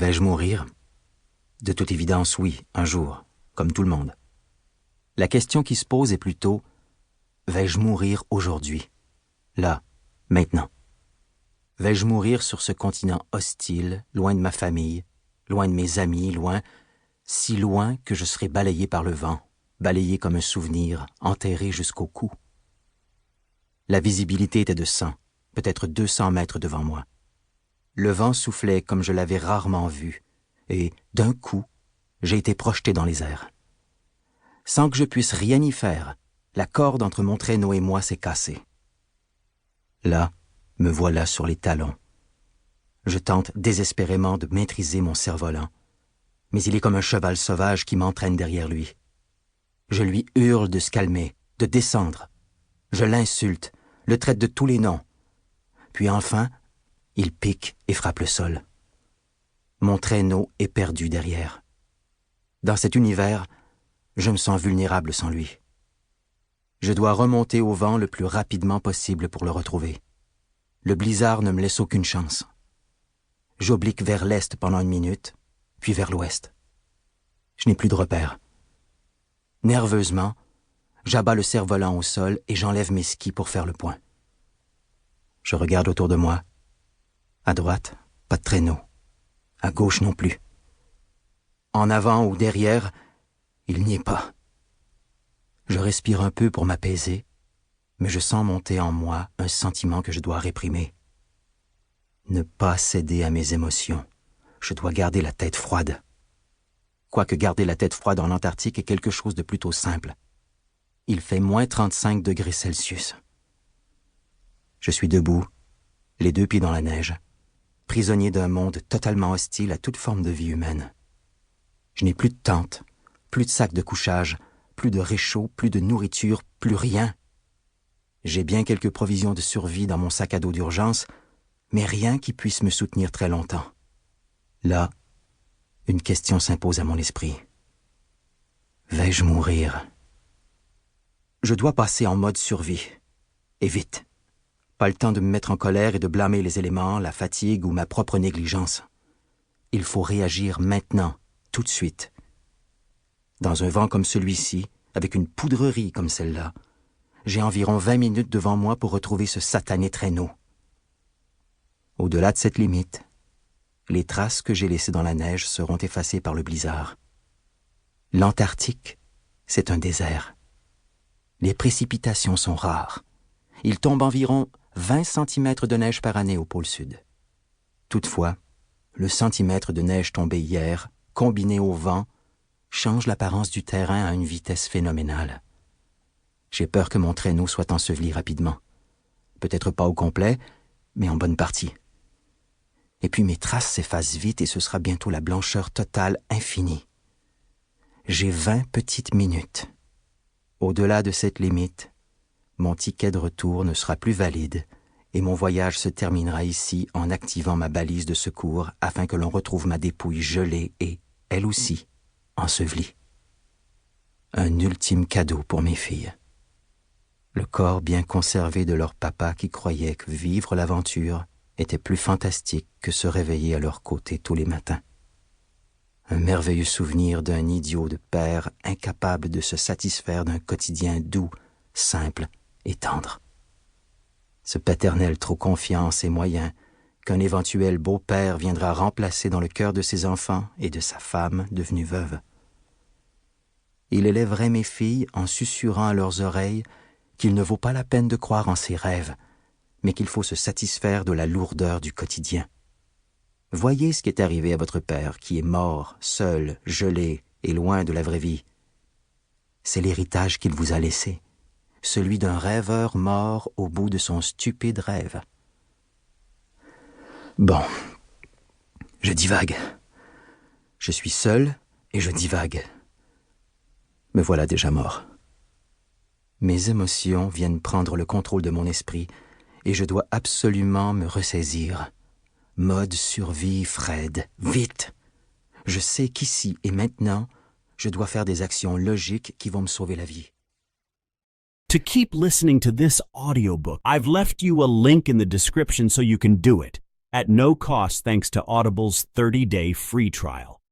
Vais-je mourir? De toute évidence, oui, un jour, comme tout le monde. La question qui se pose est plutôt « Vais-je mourir aujourd'hui? Là, maintenant. Vais-je mourir sur ce continent hostile, loin de ma famille, loin de mes amis, loin, si loin que je serai balayé par le vent, balayé comme un souvenir, enterré jusqu'au cou? » La visibilité était de 100, peut-être 200 mètres devant moi. Le vent soufflait comme je l'avais rarement vu, et, d'un coup, j'ai été projeté dans les airs. Sans que je puisse rien y faire, la corde entre mon traîneau et moi s'est cassée. Là, me voilà sur les talons. Je tente désespérément de maîtriser mon cerf-volant, mais il est comme un cheval sauvage qui m'entraîne derrière lui. Je lui hurle de se calmer, de descendre. Je l'insulte, le traite de tous les noms. Puis enfin, il pique et frappe le sol. Mon traîneau est perdu derrière. Dans cet univers, je me sens vulnérable sans lui. Je dois remonter au vent le plus rapidement possible pour le retrouver. Le blizzard ne me laisse aucune chance. J'oblique vers l'est pendant 1 minute, puis vers l'ouest. Je n'ai plus de repères. Nerveusement, j'abats le cerf-volant au sol et j'enlève mes skis pour faire le point. Je regarde autour de moi. À droite, pas de traîneau. À gauche non plus. En avant ou derrière, il n'y est pas. Je respire un peu pour m'apaiser, mais je sens monter en moi un sentiment que je dois réprimer. Ne pas céder à mes émotions. Je dois garder la tête froide. Quoique garder la tête froide en Antarctique est quelque chose de plutôt simple. Il fait moins 35 degrés Celsius. Je suis debout, les 2 pieds dans la neige, prisonnier d'un monde totalement hostile à toute forme de vie humaine. Je n'ai plus de tente, plus de sac de couchage, plus de réchaud, plus de nourriture, plus rien. J'ai bien quelques provisions de survie dans mon sac à dos d'urgence, mais rien qui puisse me soutenir très longtemps. Là, une question s'impose à mon esprit. Vais-je mourir? Je dois passer en mode survie. Et vite. Pas le temps de me mettre en colère et de blâmer les éléments, la fatigue ou ma propre négligence. Il faut réagir maintenant, tout de suite. Dans un vent comme celui-ci, avec une poudrerie comme celle-là, j'ai environ 20 minutes devant moi pour retrouver ce satané traîneau. Au-delà de cette limite, les traces que j'ai laissées dans la neige seront effacées par le blizzard. L'Antarctique, c'est un désert. Les précipitations sont rares. Il tombe environ 20 cm de neige par année au pôle sud. Toutefois, le centimètre de neige tombé hier, combiné au vent, change l'apparence du terrain à une vitesse phénoménale. J'ai peur que mon traîneau soit enseveli rapidement. Peut-être pas au complet, mais en bonne partie. Et puis mes traces s'effacent vite et ce sera bientôt la blancheur totale infinie. J'ai 20 petites minutes. Au-delà de cette limite, mon ticket de retour ne sera plus valide et mon voyage se terminera ici en activant ma balise de secours afin que l'on retrouve ma dépouille gelée et, elle aussi, ensevelie. Un ultime cadeau pour mes filles. Le corps bien conservé de leur papa qui croyait que vivre l'aventure était plus fantastique que se réveiller à leur côté tous les matins. Un merveilleux souvenir d'un idiot de père incapable de se satisfaire d'un quotidien doux, simple et tendre. Ce paternel trop confiant en ses moyens qu'un éventuel beau-père viendra remplacer dans le cœur de ses enfants et de sa femme devenue veuve. Il élèverait mes filles en susurrant à leurs oreilles qu'il ne vaut pas la peine de croire en ses rêves, mais qu'il faut se satisfaire de la lourdeur du quotidien. Voyez ce qui est arrivé à votre père, qui est mort, seul, gelé et loin de la vraie vie. C'est l'héritage qu'il vous a laissé, celui d'un rêveur mort au bout de son stupide rêve. Bon, je divague. Je suis seul et je divague. Me voilà déjà mort. Mes émotions viennent prendre le contrôle de mon esprit et je dois absolument me ressaisir. Mode survie, Fred, vite! Je sais qu'ici et maintenant, je dois faire des actions logiques qui vont me sauver la vie. To keep listening to this audiobook, I've left you a link in the description so you can do it. at no cost thanks to Audible's 30-day free trial.